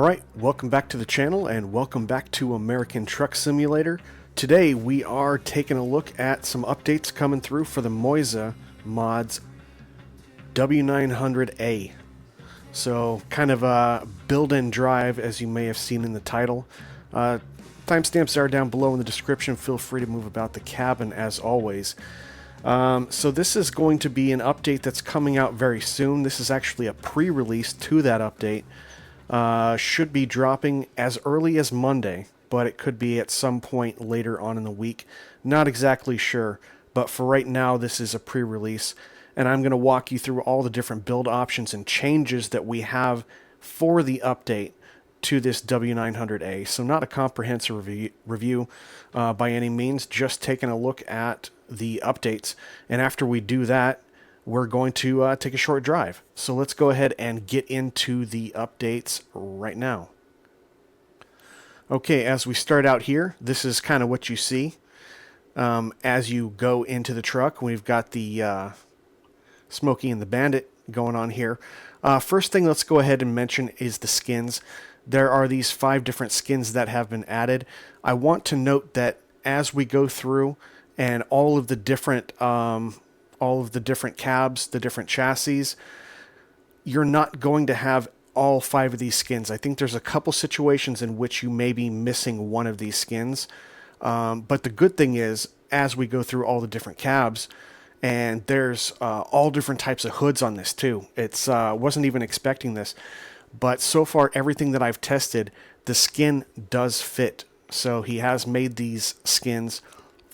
Alright, welcome back to the channel and welcome back to American Truck Simulator. Today we are taking a look at some updates coming through for the Moiza mods W900A. So kind of a build and drive, as you may have seen in the title. Timestamps are down below in the description. Feel free to move about the cabin as always. So this is going to be an update that's coming out very soon. This is actually a pre-release to that update. Should be dropping as early as Monday, but it could be at some point later on in the week. Not exactly sure, but for right now this is a pre-release, and I'm going to walk you through all the different build options and changes that we have for the update to this W900A. So not a comprehensive review by any means, just taking a look at the updates, and after we do that, we're going to take a short drive. So let's go ahead and get into the updates right now. Okay, as we start out here, this is kind of what you see as you go into the truck. We've got the Smokey and the Bandit going on here. First thing let's go ahead and mention is the skins. There are these 5 different skins that have been added. I want to note that as we go through and all of the different cabs, the different chassis, you're not going to have all 5 of these skins. I think there's a couple situations in which you may be missing one of these skins. But the good thing is, as we go through all the different cabs, and there's all different types of hoods on this too. It's wasn't even expecting this, but so far everything that I've tested, the skin does fit. So he has made these skins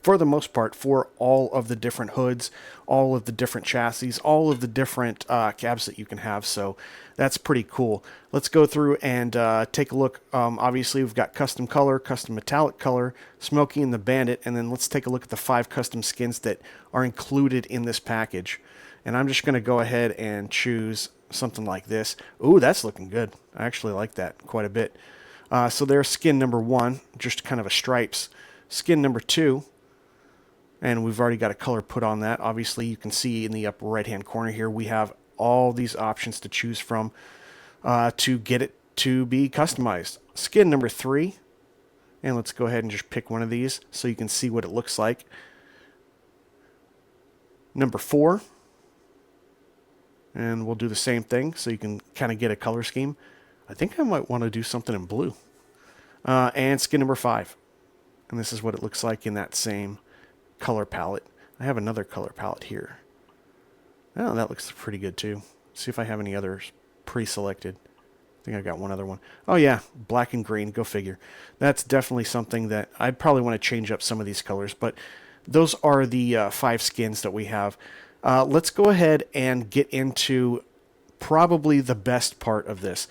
for the most part for all of the different hoods, all of the different chassis, all of the different cabs that you can have. So that's pretty cool. Let's go through and take a look. Obviously we've got custom color, custom metallic color, Smokey and the Bandit, and then let's take a look at the 5 custom skins that are included in this package. And I'm just going to go ahead and choose something like this. Ooh, that's looking good. I actually like that quite a bit. So there's skin number 1, just kind of a stripes. Skin number 2, and we've already got a color put on that. Obviously you can see in the upper right hand corner here we have all these options to choose from to get it to be customized. Skin number 3, and let's go ahead and just pick one of these so you can see what it looks like. Number 4, and we'll do the same thing so you can kind of get a color scheme. I think I might want to do something in blue. And skin number 5, and this is what it looks like in that same color palette. I have another color palette here. Oh, that looks pretty good too. Let's see if I have any others pre-selected. I think I got one other one. Oh yeah, black and green, go figure. That's definitely something that I'd probably want to change up some of these colors, but those are the 5 skins that we have. Let's go ahead and get into probably the best part of this.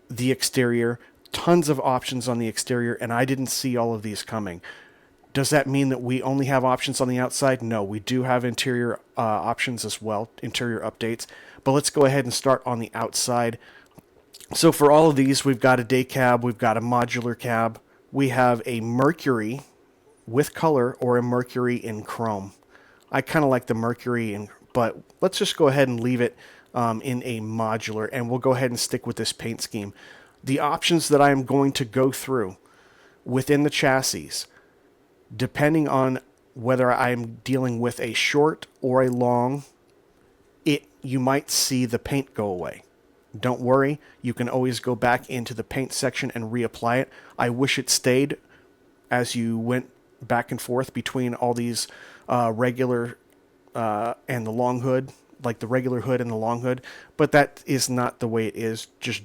The exterior. Tons of options on the exterior, and I didn't see all of these coming. Does that mean that we only have options on the outside? No, we do have interior options as well, interior updates. But let's go ahead and start on the outside. So for all of these, we've got a day cab, we've got a modular cab, we have a Mercury with color or a Mercury in chrome. I kind of like the Mercury, but let's just go ahead and leave it in a modular, and we'll go ahead and stick with this paint scheme. The options that I'm going to go through within the chassis, depending on whether I'm dealing with a short or a long, you might see the paint go away. Don't worry, you can always go back into the paint section and reapply it. I wish it stayed as you went back and forth between all these regular and the long hood, like the regular hood and the long hood, but that is not the way it is. Just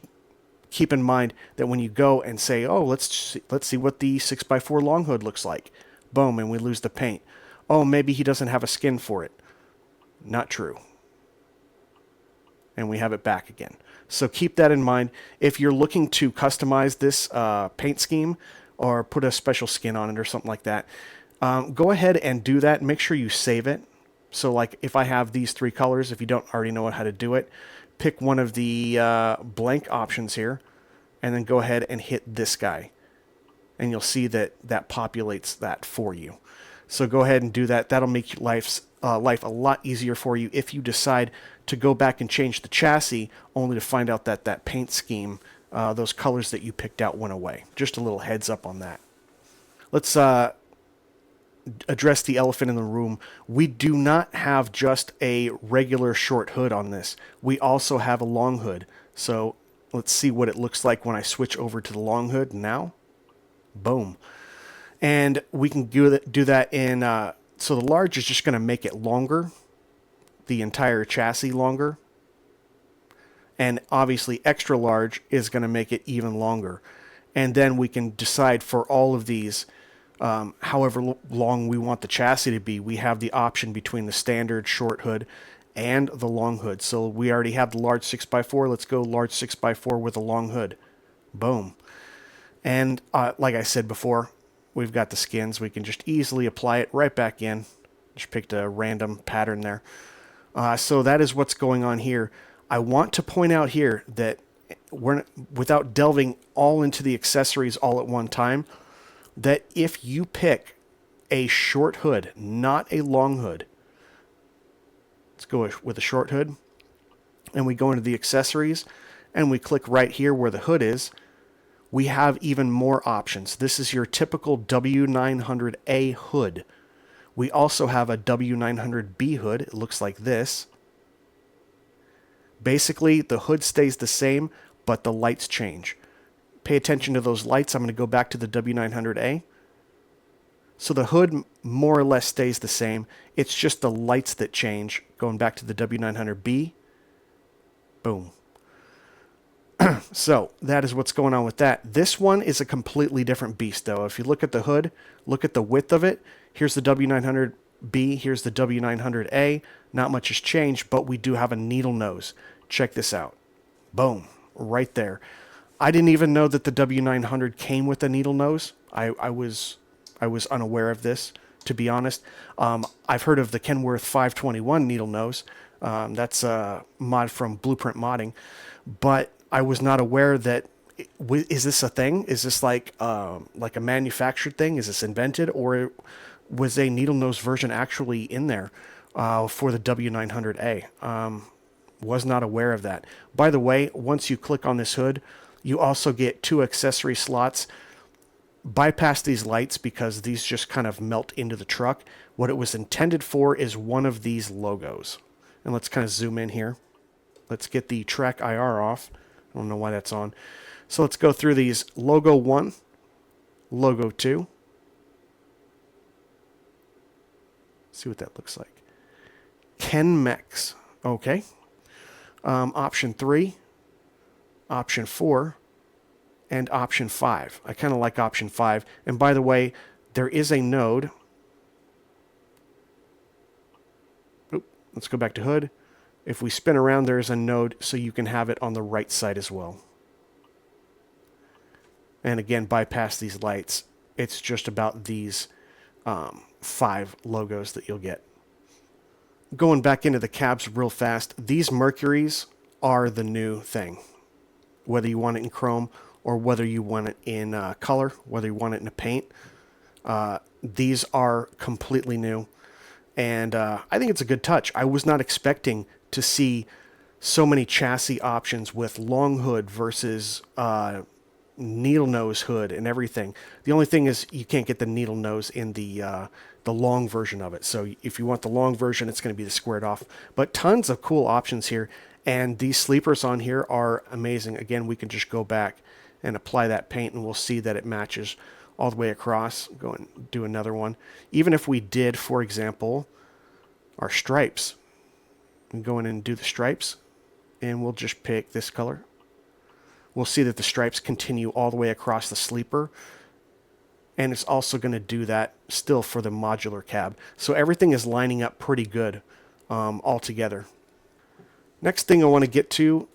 keep in mind that when you go and say, oh, let's see what the 6x4 long hood looks like. Boom, and we lose the paint. Oh, maybe he doesn't have a skin for it. Not true. And we have it back again. So keep that in mind. If you're looking to customize this paint scheme or put a special skin on it or something like that, go ahead and do that. Make sure you save it. So like if I have these 3 colors, if you don't already know how to do it, pick one of the blank options here and then go ahead and hit this guy. And you'll see that that populates that for you. So go ahead and do that. That'll make life a lot easier for you if you decide to go back and change the chassis only to find out that that paint scheme those colors that you picked out went away. Just a little heads up on that. Let's address the elephant in the room. We do not have just a regular short hood on this. We also have a long hood. So let's see what it looks like when I switch over to the long hood now. Boom. And we can do that in, so the large is just going to make it longer, the entire chassis longer. And obviously extra large is going to make it even longer. And then we can decide for all of these, however long we want the chassis to be. We have the option between the standard short hood and the long hood. So we already have the large 6x4. Let's go large 6x4 with a long hood. Boom. And like I said before, we've got the skins. We can just easily apply it right back in. Just picked a random pattern there. So that is what's going on here. I want to point out here that without delving all into the accessories all at one time, that if you pick a short hood, not a long hood, let's go with a short hood, and we go into the accessories, and we click right here where the hood is, we have even more options. This is your typical W900A hood. We also have a W900B hood. It looks like this. Basically, the hood stays the same, but the lights change. Pay attention to those lights. I'm going to go back to the W900A. So the hood more or less stays the same. It's just the lights that change. Going back to the W900B. Boom. So that is what's going on with that. This one is a completely different beast, though. If you look at the hood, look at the width of it. Here's the W900B. Here's the W900A. Not much has changed, but we do have a needle nose. Check this out. Boom. Right there. I didn't even know that the W900 came with a needle nose. I was unaware of this, to be honest. I've heard of the Kenworth 521 needle nose. That's a mod from Blueprint Modding. But I was not aware that, is this a thing? Is this like a manufactured thing? Is this invented? Or was a needle nose version actually in there for the W900A? Was not aware of that. By the way, once you click on this hood, you also get 2 accessory slots. Bypass these lights because these just kind of melt into the truck. What it was intended for is one of these logos. And let's kind of zoom in here. Let's get the track IR off. I don't know why that's on. So let's go through these. Logo 1, logo 2. See what that looks like. Kenmex. Okay. Option 3, option 4, and option 5. I kind of like option 5. And by the way, there is a node. Oop, let's go back to hood. If we spin around, there's a node, so you can have it on the right side as well. And again, bypass these lights. It's just about these 5 logos that you'll get. Going back into the cabs real fast, these Mercuries are the new thing. Whether you want it in chrome or whether you want it in color, whether you want it in a paint, these are completely new. And I think it's a good touch. I was not expecting to see so many chassis options with long hood versus needle nose hood and everything. The only thing is you can't get the needle nose in the long version of it. So if you want the long version, it's going to be the squared off. But tons of cool options here. And these sleepers on here are amazing. Again, we can just go back and apply that paint and we'll see that it matches all the way across. Go and do another one. Even if we did, for example, our stripes, and go in and do the stripes, and we'll just pick this color. We'll see that the stripes continue all the way across the sleeper. And it's also going to do that still for the modular cab. So everything is lining up pretty good all together. Next thing I want to get to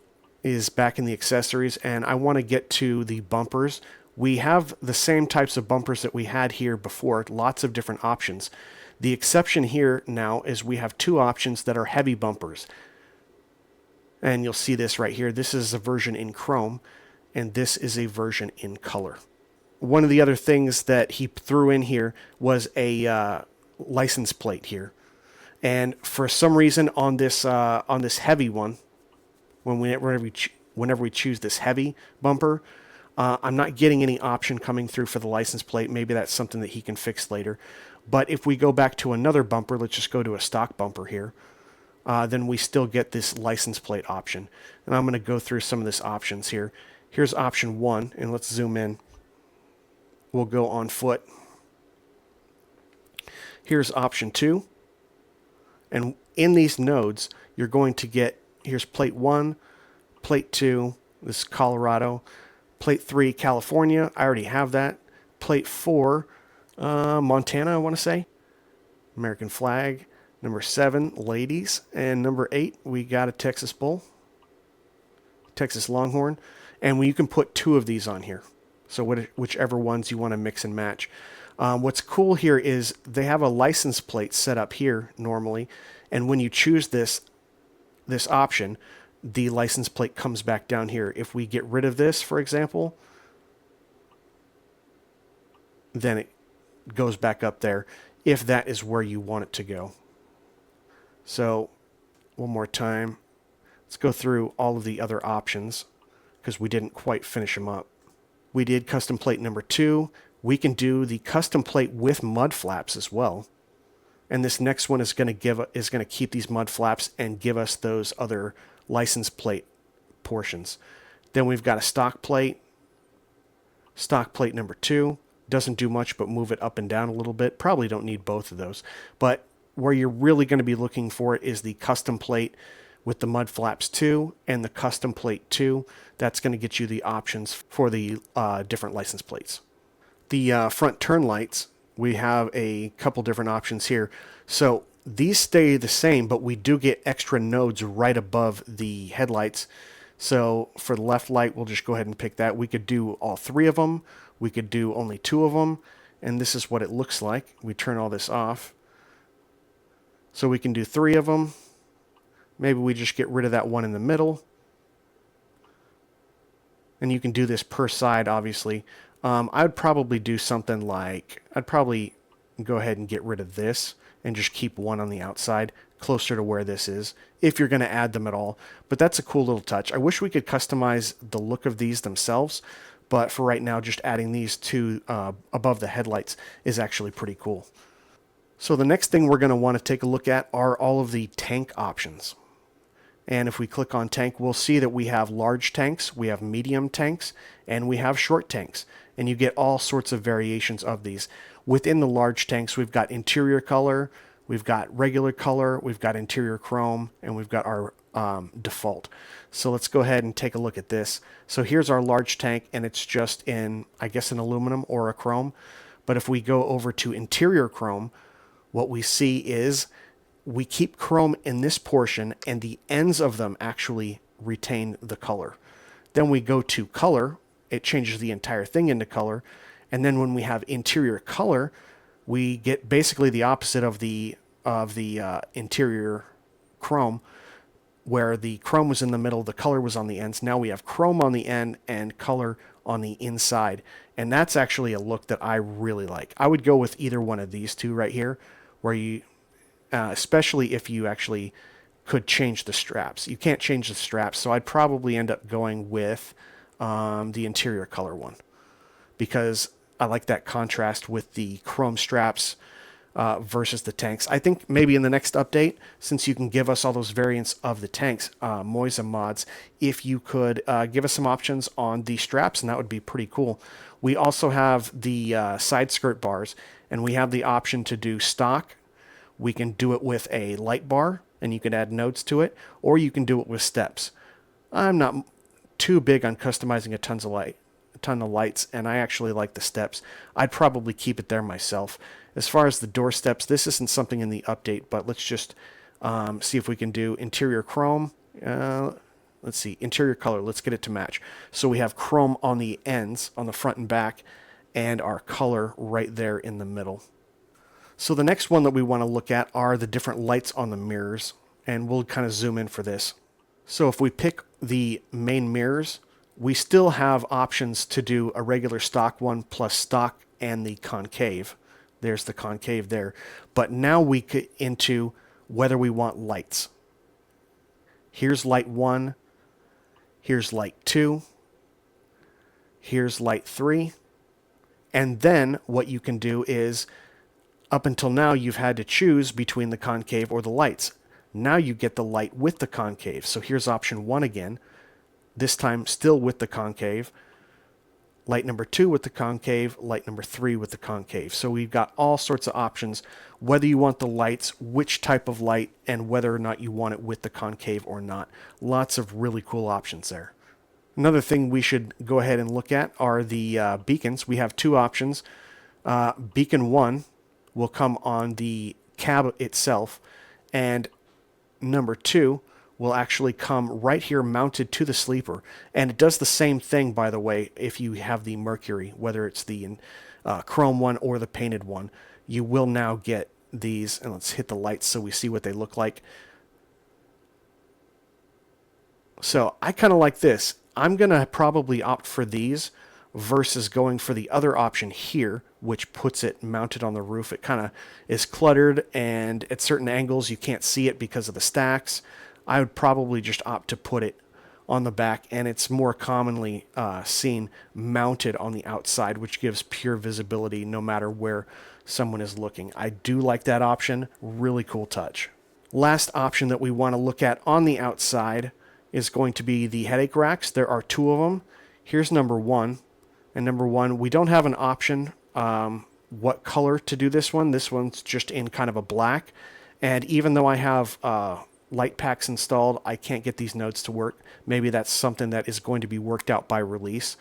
is back in the accessories, and I want to get to the bumpers. We have the same types of bumpers that we had here before, lots of different options. The exception here now is we have 2 options that are heavy bumpers. And you'll see this right here. This is a version in chrome, and this is a version in color. One of the other things that he threw in here was a license plate here. And for some reason on this heavy one, whenever we whenever we choose this heavy bumper, I'm not getting any option coming through for the license plate. Maybe that's something that he can fix later. But if we go back to another bumper, let's just go to a stock bumper here, then we still get this license plate option. And I'm going to go through some of this options here. Here's option 1, and let's zoom in. We'll go on foot. Here's option 2. And in these nodes, you're going to get, here's plate 1, plate 2, this is Colorado, plate 3, California, I already have that, plate 4, Montana, I want to say, American flag, number 7, ladies, and number 8, we got a Texas bull, Texas Longhorn, and you can put 2 of these on here, so whichever ones you want to mix and match. What's cool here is they have a license plate set up here normally, and when you choose this option, the license plate comes back down here. If we get rid of this, for example, then it goes back up there if that is where you want it to go. So one more time, let's go through all of the other options because we didn't quite finish them up. We did custom plate number 2. We can do the custom plate with mud flaps as well. And this next one is going to keep these mud flaps and give us those other license plate portions. Then we've got a stock plate. Stock plate number 2 doesn't do much but move it up and down a little bit. Probably don't need both of those. But where you're really going to be looking for it is the custom plate with the mud flaps 2 and the custom plate 2. That's going to get you the options for the different license plates. The front turn lights, we have a couple different options here. So these stay the same, but we do get extra nodes right above the headlights. So for the left light, we'll just go ahead and pick that. We could do all 3 of them. We could do only 2 of them. And this is what it looks like. We turn all this off. So we can do 3 of them. Maybe we just get rid of that one in the middle. And you can do this per side, obviously. I would probably do something like, I'd probably go ahead and get rid of this and just keep one on the outside closer to where this is, if you're going to add them at all. But that's a cool little touch. I wish we could customize the look of these themselves, but for right now, just adding these 2 above the headlights is actually pretty cool. So the next thing we're going to want to take a look at are all of the tank options. And if we click on tank, we'll see that we have large tanks, we have medium tanks, and we have short tanks. And you get all sorts of variations of these. Within the large tanks, we've got interior color, we've got regular color, we've got interior chrome, and we've got our default. So let's go ahead and take a look at this. So here's our large tank, and it's just in, I guess, an aluminum or a chrome. But if we go over to interior chrome, what we see is we keep chrome in this portion, and the ends of them actually retain the color. Then we go to color, it changes the entire thing into color. And then when we have interior color, we get basically the opposite of the interior chrome, where the chrome was in the middle, the color was on the ends. Now we have chrome on the end and color on the inside. And that's actually a look that I really like. I would go with either one of these 2 right here, where you, especially if you actually could change the straps. You can't change the straps, so I'd probably end up going with the interior color one, because I like that contrast with the chrome straps versus the tanks. I think maybe in the next update, since you can give us all those variants of the tanks, Moiza mods, if you could give us some options on the straps, and that would be pretty cool. We also have the side skirt bars, and we have the option to do stock. We can do it with a light bar, and you can add nodes to it, or you can do it with steps. I'm not too big on customizing a ton of lights, and I actually like the steps. I'd probably keep it there myself. As far as the door steps, this isn't something in the update, but let's just see if we can do interior chrome. Let's see, interior color, let's get it to match. So we have chrome on the ends, on the front and back, and our color right there in the middle. So the next one that we want to look at are the different lights on the mirrors, and we'll kind of zoom in for this. So if we pick the main mirrors, we still have options to do a regular stock one plus stock and the concave. There's the concave there. But now we get into whether we want lights. Here's light 1. Here's light 2. Here's light 3. And then what you can do is, up until now, you've had to choose between the concave or the lights. Now you get the light with the concave. So here's option 1 again, this time still with the concave. Light number 2 with the concave, light number 3 with the concave. So we've got all sorts of options, whether you want the lights, which type of light, and whether or not you want it with the concave or not. Lots of really cool options there. Another thing we should go ahead and look at are the beacons. We have 2 options. Beacon 1 will come on the cab itself, and number 2 will actually come right here mounted to the sleeper. And it does the same thing, by the way, if you have the Mercury, whether it's the chrome one or the painted one. You will now get these, and let's hit the lights so we see what they look like. So I kind of like this. I'm going to probably opt for these versus going for the other option here, which puts it mounted on the roof. It kind of is cluttered, and at certain angles you can't see it because of the stacks. I would probably just opt to put it on the back, and it's more commonly seen mounted on the outside, which gives pure visibility no matter where someone is looking. I do like that option. Really cool touch. Last option that we want to look at on the outside is going to be the headache racks. There are 2 of them. Here's number 1. And number 1, we don't have an option what color to do this one. This one's just in kind of a black. And even though I have light packs installed, I can't get these nodes to work. Maybe that's something that is going to be worked out by release.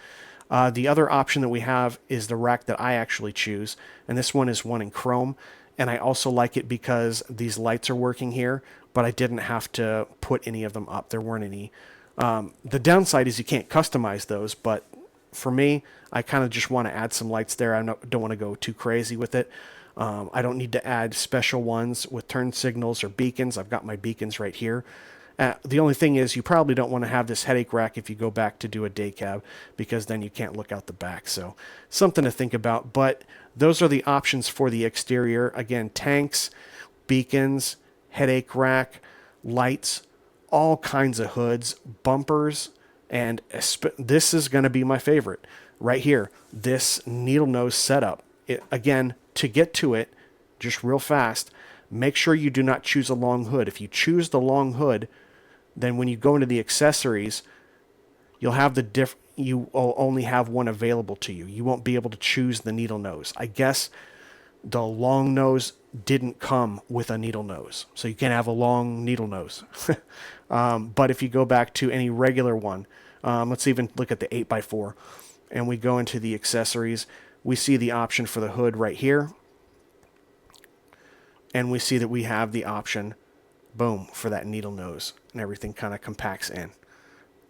The other option that we have is the rack that I actually choose, and this one is one in chrome. And I also like it because these lights are working here, but I didn't have to put any of them up. There weren't any. The downside is you can't customize those, but for me, I kind of just want to add some lights there. I don't want to go too crazy with it. I don't need to add special ones with turn signals or beacons. I've got my beacons right here. The only thing is you probably don't want to have this headache rack if you go back to do a day cab, because then you can't look out the back. So something to think about. But those are the options for the exterior. Again, tanks, beacons, headache rack, lights, all kinds of hoods, bumpers, and this is going to be my favorite right here, this needle nose setup. Again, to get to it, just real fast, make sure you do not choose a long hood. If you choose the long hood, then when you go into the accessories, you'll have you will only have one available to you. You won't be able to choose the needle nose. I guess the long nose didn't come with a needle nose, so you can't have a long needle nose. But if you go back to any regular one, let's even look at the 8x4, and we go into the accessories, we see the option for the hood right here, and we see that we have the option, boom, for that needle nose, and everything kind of compacts in.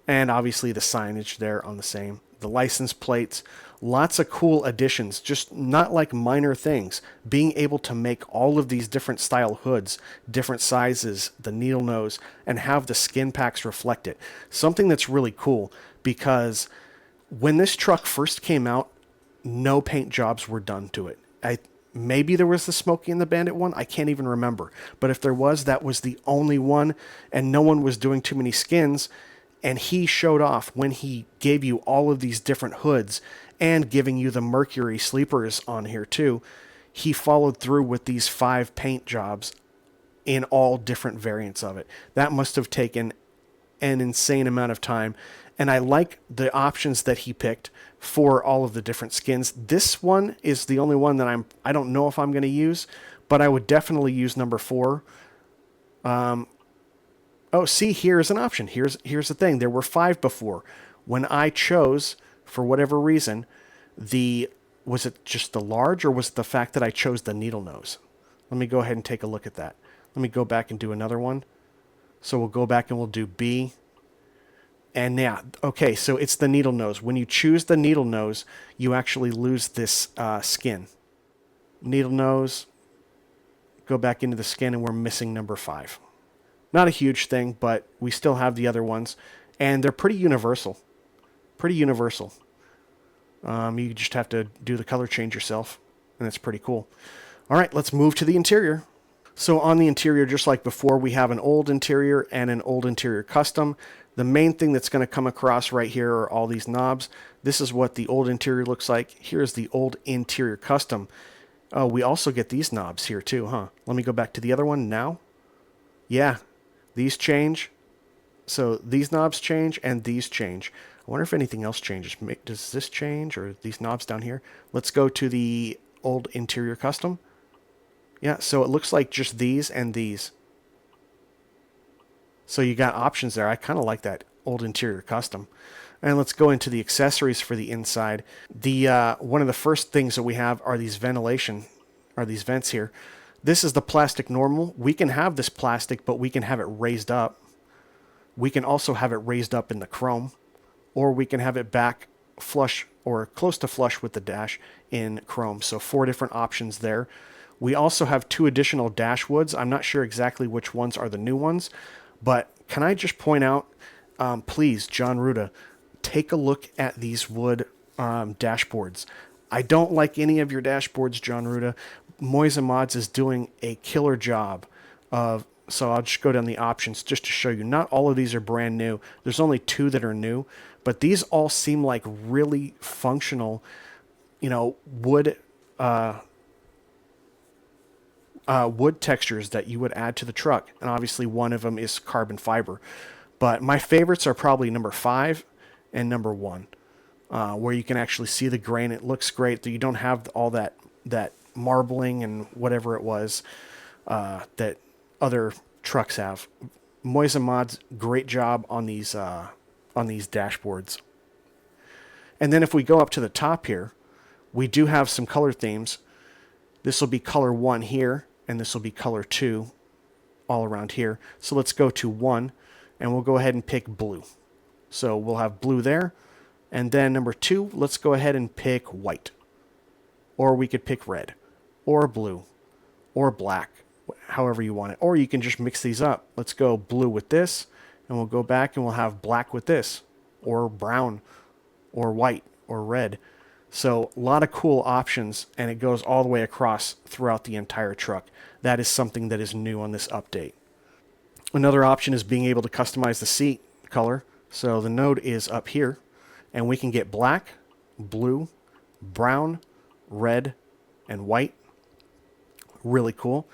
And obviously the signage there on the same. The license plates, lots of cool additions, just not like minor things. Being able to make all of these different style hoods, different sizes, the needle nose, and have the skin packs reflect it. Something that's really cool, because when this truck first came out, no paint jobs were done to it. Maybe there was the Smokey and the Bandit one. I can't even remember. But if there was, that was the only one, and no one was doing too many skins. And he showed off when he gave you all of these different hoods and giving you the Mercury sleepers on here too. He followed through with these 5 paint jobs in all different variants of it. That must have taken an insane amount of time. And I like the options that he picked for all of the different skins. This one is the only one that I don't know if I'm going to use, but I would definitely use number 4. Oh, see, here's an option. Here's the thing. There were 5 before. When I chose, for whatever reason, was it just the large, or was it the fact that I chose the needle nose? Let me go ahead and take a look at that. Let me go back and do another one. So we'll go back and we'll do B. And yeah, okay, so it's the needle nose. When you choose the needle nose, you actually lose this skin. Needle nose, go back into the skin, and we're missing number 5. Not a huge thing, but we still have the other ones, and they're pretty universal. Pretty universal. You just have to do the color change yourself, and it's pretty cool. All right, let's move to the interior. So on the interior, just like before, we have an old interior and an old interior custom. The main thing that's going to come across right here are all these knobs. This is what the old interior looks like. Here's the old interior custom. Oh, we also get these knobs here too, huh? Let me go back to the other one now. Yeah, these change. So these knobs change and these change. I wonder if anything else changes. Does this change or these knobs down here? Let's go to the old interior custom. Yeah, so it looks like just these and these. So you got options there. I kind of like that old interior custom. And let's go into the accessories for the inside. The one of the first things that we have are these these vents here. This is the plastic normal. We can have this plastic, but we can have it raised up. We can also have it raised up in the chrome, or we can have it back flush or close to flush with the dash in chrome. So 4 different options there. We also have 2 additional dash woods. I'm not sure exactly which ones are the new ones, but can I just point out, please, John Ruda, take a look at these wood dashboards. I don't like any of your dashboards, John Ruda. Moiza Mods is doing a killer job of, so I'll just go down the options just to show you. Not all of these are brand new. There's only 2 that are new, but these all seem like really functional, wood wood textures that you would add to the truck. And obviously one of them is carbon fiber. But my favorites are probably number 5 and number 1, where you can actually see the grain. It looks great. You don't have all that marbling and whatever it was that other trucks have. Moiza Mods, great job on these dashboards. And then if we go up to the top here, we do have some color themes. This will be color 1 here, and this will be color 2 all around here. So let's go to 1, and we'll go ahead and pick blue. So we'll have blue there. And then number 2, let's go ahead and pick white. Or we could pick red, or blue, or black, however you want it. Or you can just mix these up. Let's go blue with this, and we'll go back and we'll have black with this, or brown, or white, or red. So a lot of cool options, and it goes all the way across throughout the entire truck. That is something that is new on this update. Another option is being able to customize the seat color. So the node is up here, and we can get black, blue, brown, red, and white. Really cool.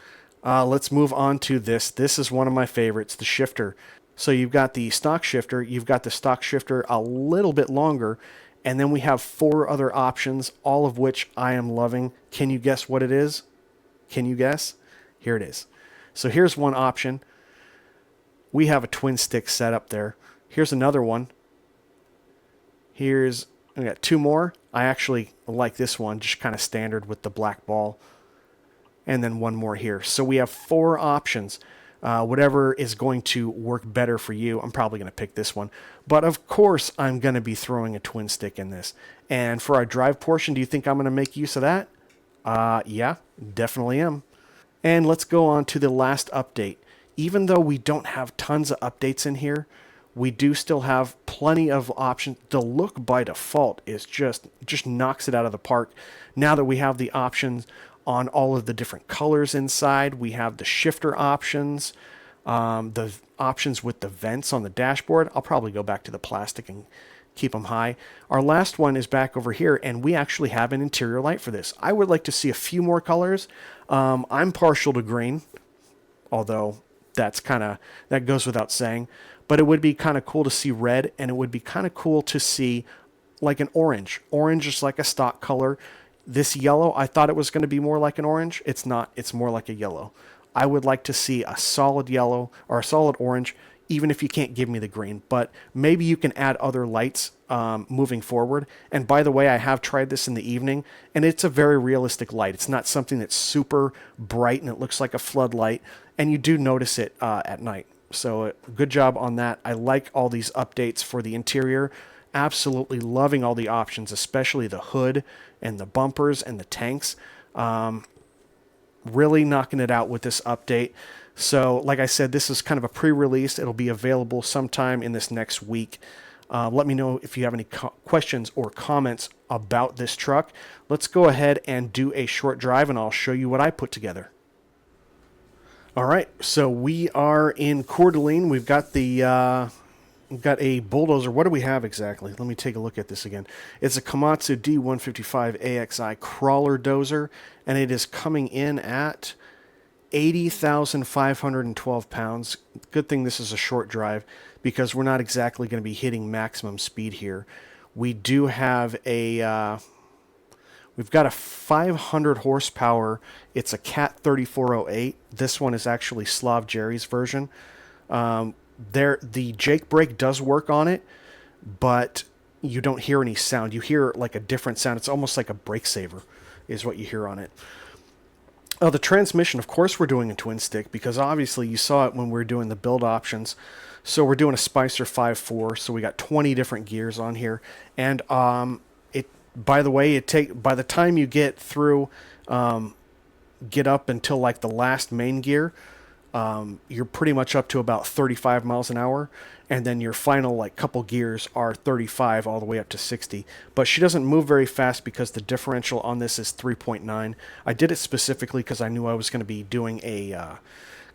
Let's move on to this. This is one of my favorites, the shifter. So you've got the stock shifter. You've got the stock shifter a little bit longer, and then we have 4 other options, all of which I am loving. Can you guess what it is? Can you guess? Here it is. So here's one option. We have a twin stick set up there. Here's another one. We got 2 more. I actually like this one, just kind of standard with the black ball. And then 1 more here. So we have 4 options. Whatever is going to work better for you, I'm probably going to pick this one. But of course, I'm going to be throwing a twin stick in this. And for our drive portion, do you think I'm going to make use of that? Yeah, definitely am. And let's go on to the last update. Even though we don't have tons of updates in here, we do still have plenty of options. The look by default is just knocks it out of the park. Now that we have the options on all of the different colors inside, we have the shifter options, the options with the vents on the dashboard. I'll probably go back to the plastic and keep them high. Our last one is back over here, and we actually have an interior light for this. I would like to see a few more colors. I'm partial to green, although that goes without saying. But it would be kind of cool to see red, and it would be kind of cool to see like an orange. Orange is like a stock color. This yellow, I thought it was going to be more like an orange. It's not. It's more like a yellow. I would like to see a solid yellow or a solid orange, even if you can't give me the green. But maybe you can add other lights moving forward. And by the way, I have tried this in the evening, and it's a very realistic light. It's not something that's super bright and it looks like a floodlight, and you do notice it at night. So good job on that. I like all these updates for the interior. Absolutely loving all the options, especially the hood and the bumpers and the tanks. Really knocking it out with this update. So like I said, this is kind of a pre-release. It'll be available sometime in this next week. Let me know if you have any questions or comments about this truck. Let's go ahead and do a short drive, and I'll show you what I put together. All right, so we are in Coeur d'Alene. We've got the We've got a bulldozer. What do we have exactly? Let me take a look at this again. It's a Komatsu D155 AXI crawler dozer, and it is coming in at 80,512 pounds. Good thing this is a short drive because we're not exactly going to be hitting maximum speed here. We do have a, we've got a 500 horsepower. It's a Cat 3408. This one is actually SlavJerry's version. The Jake brake does work on it, but you don't hear any sound. You hear like a different sound. It's almost like a brake saver is what you hear on it. The transmission, of course, we're doing a twin stick because obviously you saw it when we were doing the build options. So we're doing a Spicer 5.4, so we got 20 different gears on here. And by the way, by the time you get through, get up until like the last main gear, you're pretty much up to about 35 miles an hour, and then your final like couple gears are 35 all the way up to 60. But she doesn't move very fast because the differential on this is 3.9. I did it specifically because I knew I was going to be doing a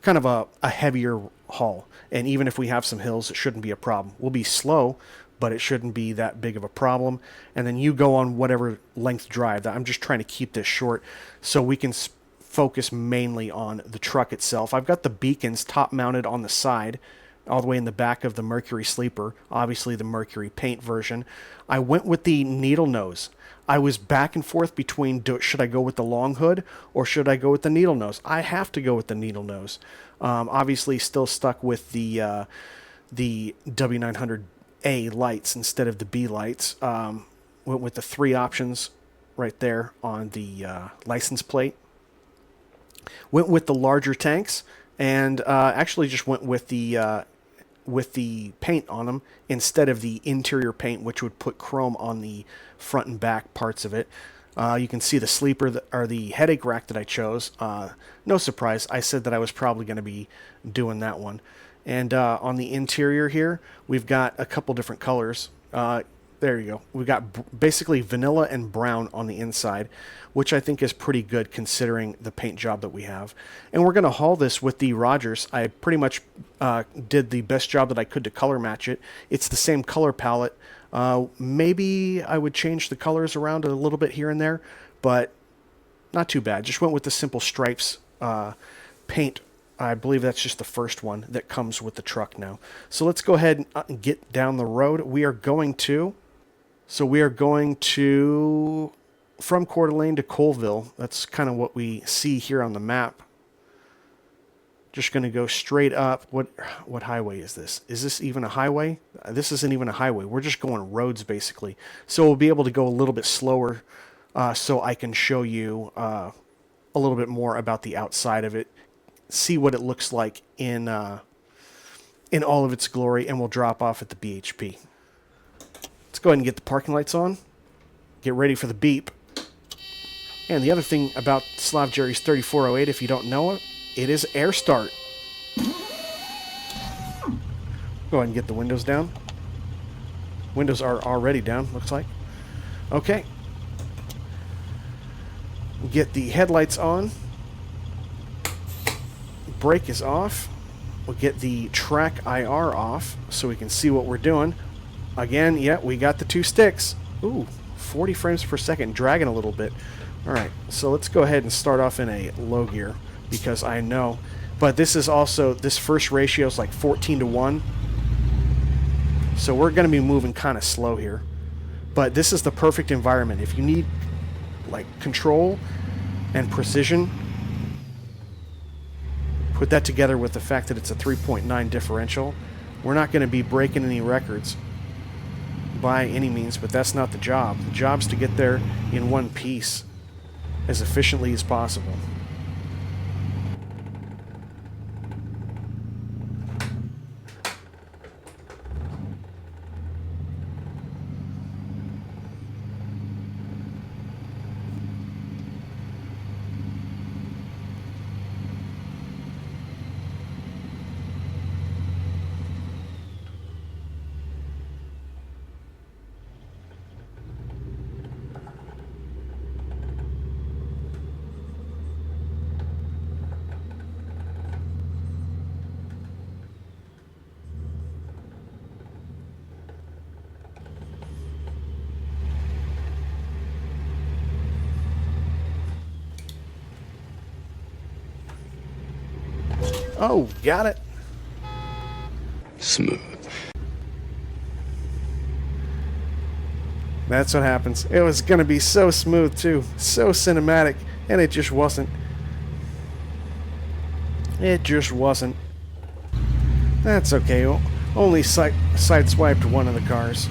kind of a heavier haul, and even if we have some hills, it shouldn't be a problem. We'll be slow, but it shouldn't be that big of a problem. And then you go on whatever length drive. I'm just trying to keep this short so we can focus mainly on the truck itself. I've got the beacons top mounted on the side, all the way in the back of the Mercury Sleeper, obviously the Mercury paint version. I went with the needle nose. I was back and forth between should I go with the long hood or should I go with the needle nose? I have to go with the needle nose. Obviously still stuck with the W900A lights instead of the B lights. Went with the 3 options right there on the license plate. Went with the larger tanks, and actually just went with the paint on them instead of the interior paint, which would put chrome on the front and back parts of it. You can see the sleeper or the headache rack that I chose. No surprise, I said that I was probably going to be doing that one. And on the interior here, we've got a couple different colors. There you go. We've got basically vanilla and brown on the inside, which I think is pretty good considering the paint job that we have. And we're going to haul this with the Rogers. I pretty much did the best job that I could to color match it. It's the same color palette. Maybe I would change the colors around a little bit here and there, but not too bad. Just went with the simple stripes paint. I believe that's just the first one that comes with the truck now. So let's go ahead and get down the road. We are going to from Coeur d'Alene to Colville. That's kind of what we see here on the map. Just going to go straight up. What highway is this? Is this even a highway? This isn't even a highway. We're just going roads basically. So we'll be able to go a little bit slower so I can show you a little bit more about the outside of it. See what it looks like in all of its glory, and we'll drop off at the BHP. Let's go ahead and get the parking lights on. Get ready for the beep. And the other thing about SlavJerry's 3408, if you don't know it, it is air start. Go ahead and get the windows down. Windows are already down, looks like. Okay. Get the headlights on. Brake is off. We'll get the track IR off so we can see what we're doing. Again, yeah, we got the 2 sticks. Ooh, 40 frames per second, dragging a little bit. All right, so let's go ahead and start off in a low gear because I know. But this is also, this first ratio is like 14:1. So we're going to be moving kind of slow here. But this is the perfect environment. If you need like control and precision, put that together with the fact that it's a 3.9 differential. We're not going to be breaking any records by any means, but that's not the job. The job's to get there in one piece as efficiently as possible. Oh, got it. Smooth. That's what happens. It was going to be so smooth too, so cinematic, and it just wasn't. It just wasn't. That's okay. Only sideswiped one of the cars.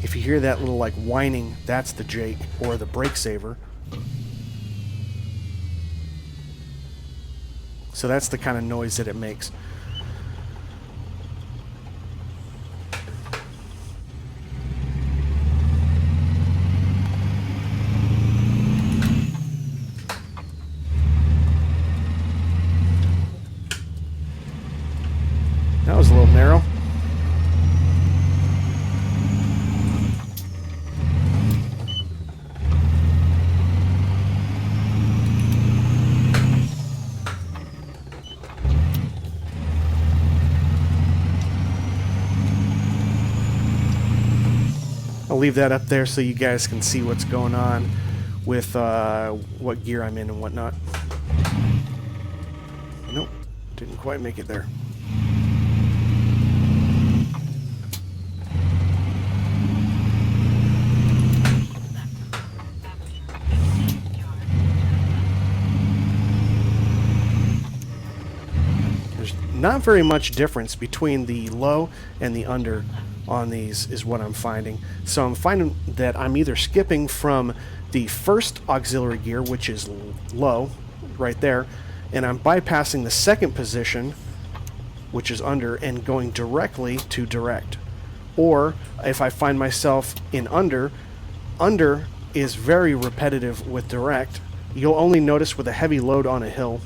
If you hear that little like whining, that's the Jake or the brake saver. So that's the kind of noise that it makes. That was a little narrow. I'll leave that up there so you guys can see what's going on with what gear I'm in and whatnot. Nope, didn't quite make it there. There's not very much difference between the low and the under on these is what I'm finding. So I'm finding that I'm either skipping from the first auxiliary gear, which is low, right there, and I'm bypassing the second position, which is under, and going directly to direct. Or if I find myself in under is very repetitive with direct. You'll only notice with a heavy load on a hill,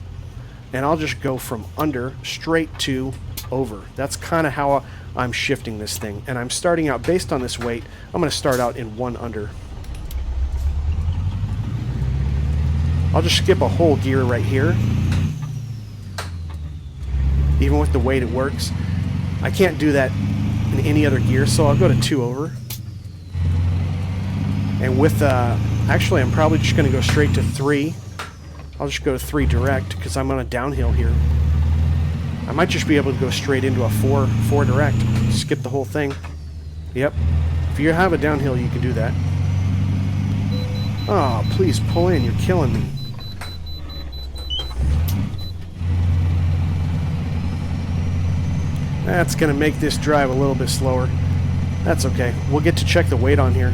and I'll just go from under straight to over. That's kind of how I'm shifting this thing, and I'm starting out based on this weight. I'm going to start out in 1 under. I'll just skip a whole gear right here. Even with the weight, it works. I can't do that in any other gear, so I'll go to 2 over. And with actually I'm probably just going to go straight to 3. I'll just go to 3 direct because I'm on a downhill here. I might just be able to go straight into a 4 direct. Skip the whole thing. Yep. If you have a downhill, you can do that. Oh, please pull in. You're killing me. That's going to make this drive a little bit slower. That's okay. We'll get to check the weight on here.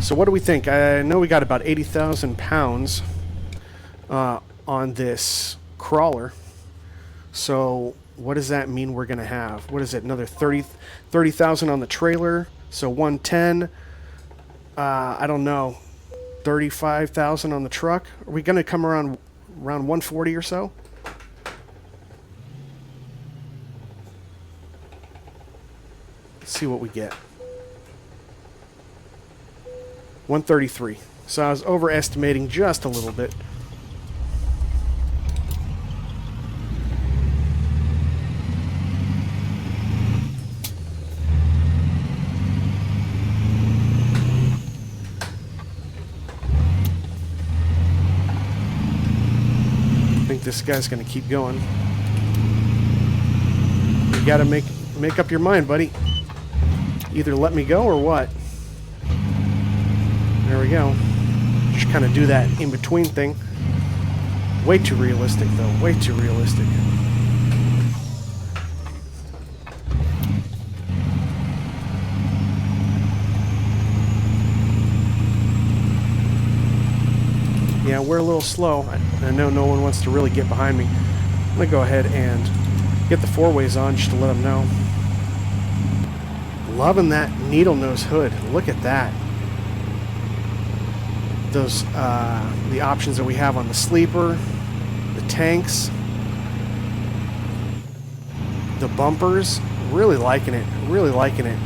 So what do we think? I know we got about 80,000 pounds on this crawler. So what does that mean we're going to have? What is it? Another 30,000 on the trailer. So 110. I don't know. 35,000 on the truck. Are we going to come around 140 or so? Let's see what we get. 133. So I was overestimating just a little bit. I think this guy's going to keep going. You got to make up your mind, buddy. Either let me go or what? There we go. Just kind of do that in-between thing. Way too realistic, though. Way too realistic. now we're a little slow. I know no one wants to really get behind me. I'm going to go ahead and get the four-ways on just to let them know. Loving that needle nose hood. Look at that. Those, the options that we have on the sleeper, the tanks, the bumpers. Really liking it. Really liking it.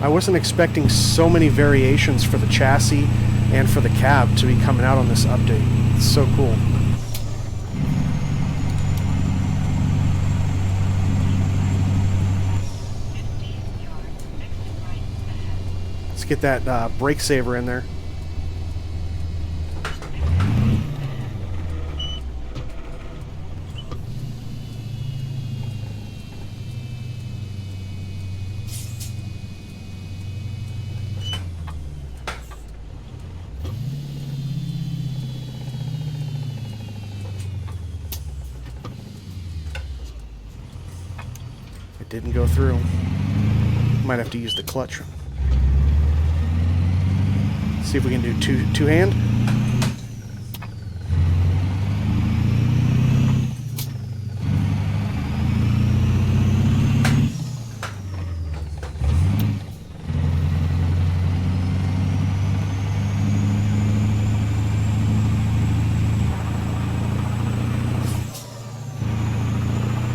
I wasn't expecting so many variations for the chassis and for the cab to be coming out on this update. It's so cool. Let's get that brake saver in there. It didn't go through. Might have to use the clutch. See if we can do two-hand.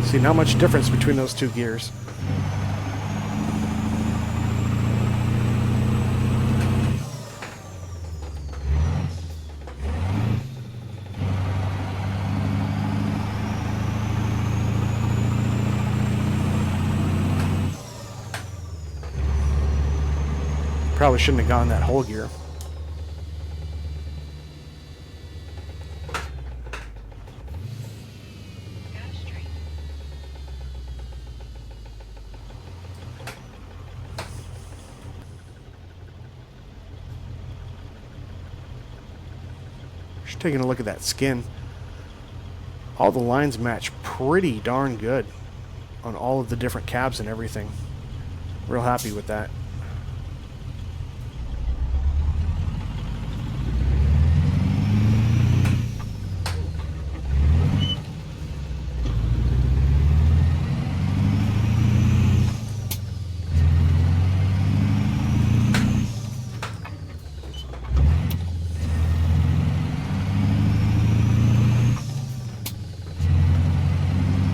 See, not much difference between those two gears. Probably shouldn't have gone that whole gear. Just taking a look at that skin. All the lines match pretty darn good on all of the different cabs and everything. Real happy with that.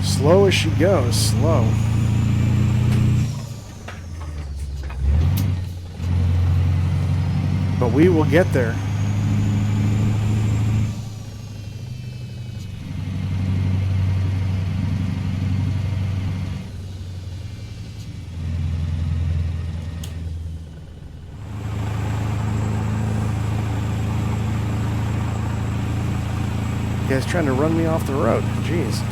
Slow as she goes, slow. But we will get there. You guys trying to run me off the road. Jeez.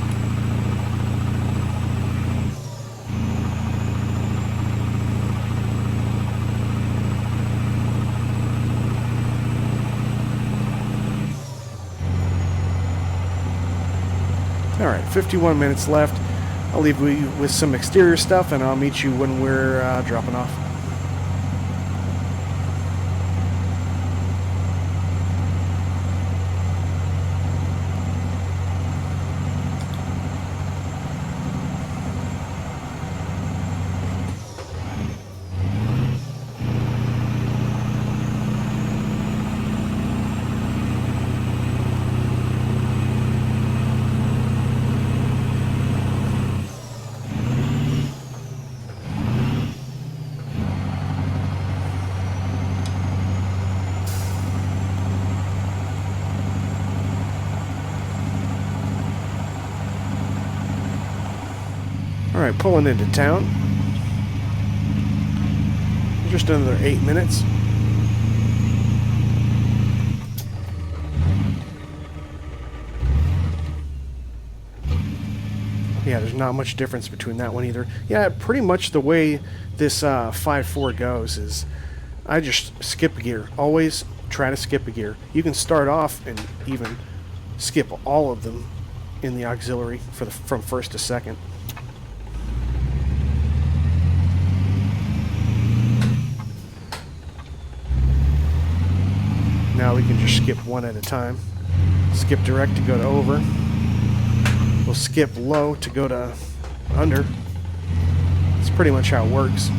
Alright, 51 minutes left. I'll leave you with some exterior stuff and I'll meet you when we're dropping off. Alright, pulling into town. Just another 8 minutes. Yeah, there's not much difference between that one either. Yeah, pretty much the way this 5.4 goes is I just skip a gear. Always try to skip a gear. You can start off and even skip all of them in the auxiliary from first to second. Now we can just skip one at a time. Skip direct to go to over. We'll skip low to go to under. That's pretty much how it works.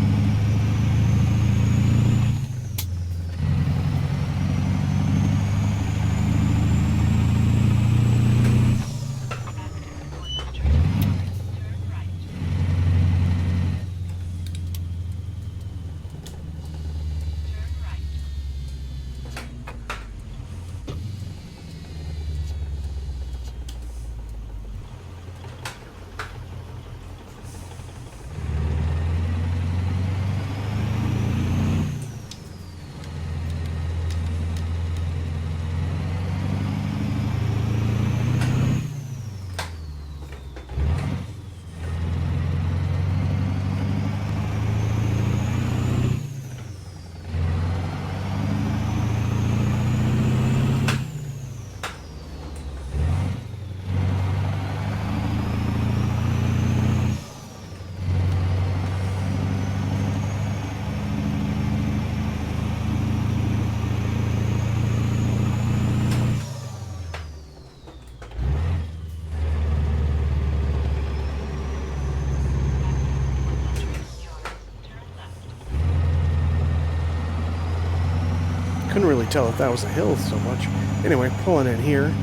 Couldn't really tell if that was a hill so much. Anyway, pulling in here.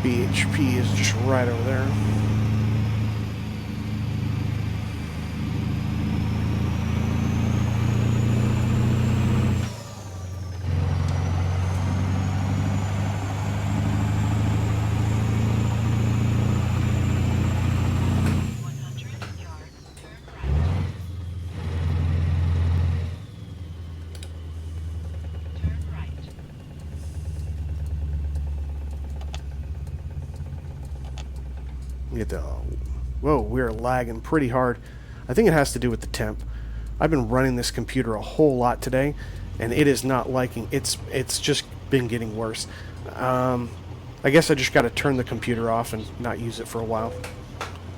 BHP is just right over there. Get the, whoa, we're lagging pretty hard. I think it has to do with the temp. I've been running this computer a whole lot today, and it is not liking. It's just been getting worse. I guess I just got to turn the computer off and not use it for a while.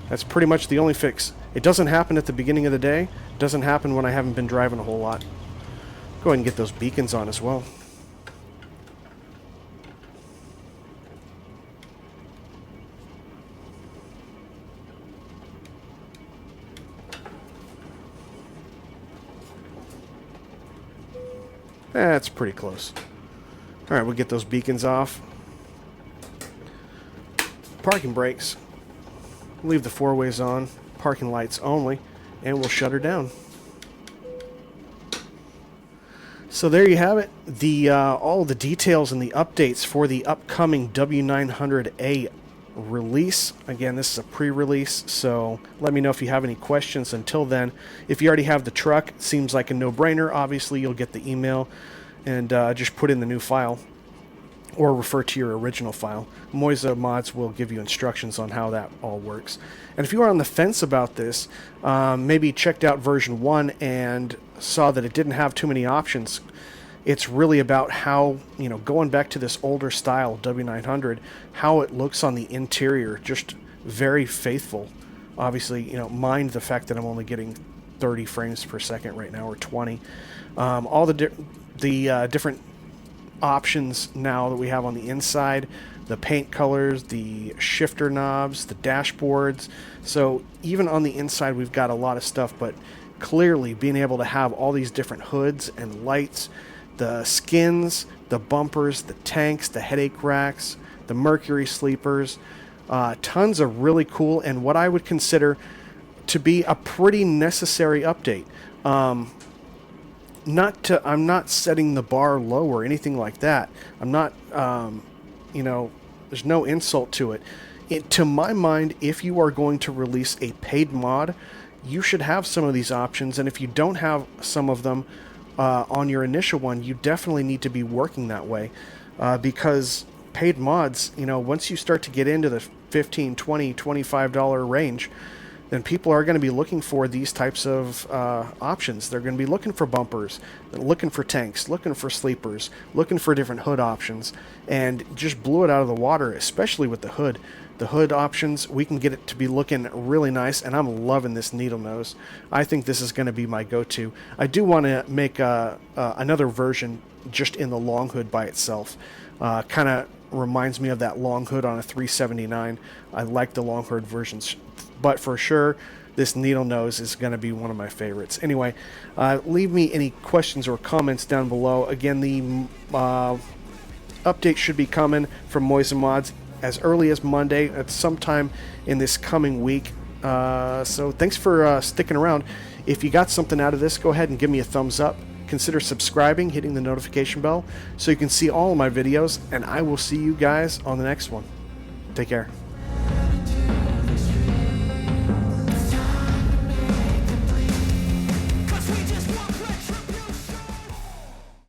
That's pretty much the only fix. It doesn't happen at the beginning of the day. It doesn't happen when I haven't been driving a whole lot. Go ahead and get those beacons on as well. That's pretty close. Alright, we'll get those beacons off. Parking brakes. Leave the four-ways on. Parking lights only. And we'll shut her down. So there you have it. The all the details and the updates for the upcoming W900A release. Again, this is a pre-release, so let me know if you have any questions. Until then, if you already have the truck, it seems like a no-brainer. Obviously, you'll get the email and just put in the new file or refer to your original file. Moiza Mods will give you instructions on how that all works. And if you are on the fence about this, maybe checked out version 1 and saw that it didn't have too many options. It's really about how, you know, going back to this older style W900, how it looks on the interior, just very faithful. Obviously, you know, mind the fact that I'm only getting 30 frames per second right now, or 20. All the different options now that we have on the inside, the paint colors, the shifter knobs, the dashboards. So even on the inside, we've got a lot of stuff, but clearly being able to have all these different hoods and lights, the skins, the bumpers, the tanks, the headache racks, the Mercury sleepers, tons of really cool and what I would consider to be a pretty necessary update. I'm not setting the bar low or anything like that. I'm not, you know, there's no insult to it. To my mind, if you are going to release a paid mod, you should have some of these options. And if you don't have some of them on your initial one, you definitely need to be working that way, because paid mods, you know, once you start to get into the $15, $20, $25 range, then people are going to be looking for these types of options. They're going to be looking for bumpers, looking for tanks, looking for sleepers, looking for different hood options, and just blew it out of the water, especially with the hood. The hood options, we can get it to be looking really nice, and I'm loving this needle nose. I think this is going to be my go-to. I do want to make another version just in the long hood by itself. Kind of reminds me of that long hood on a 379. I like the long hood versions, but for sure, this needle nose is going to be one of my favorites. Anyway, leave me any questions or comments down below. Again, the update should be coming from Moiza Mods as early as Monday, at sometime in this coming week. So thanks for sticking around. If you got something out of this, go ahead and give me a thumbs up. Consider subscribing, hitting the notification bell so you can see all of my videos, and I will see you guys on the next one. Take care.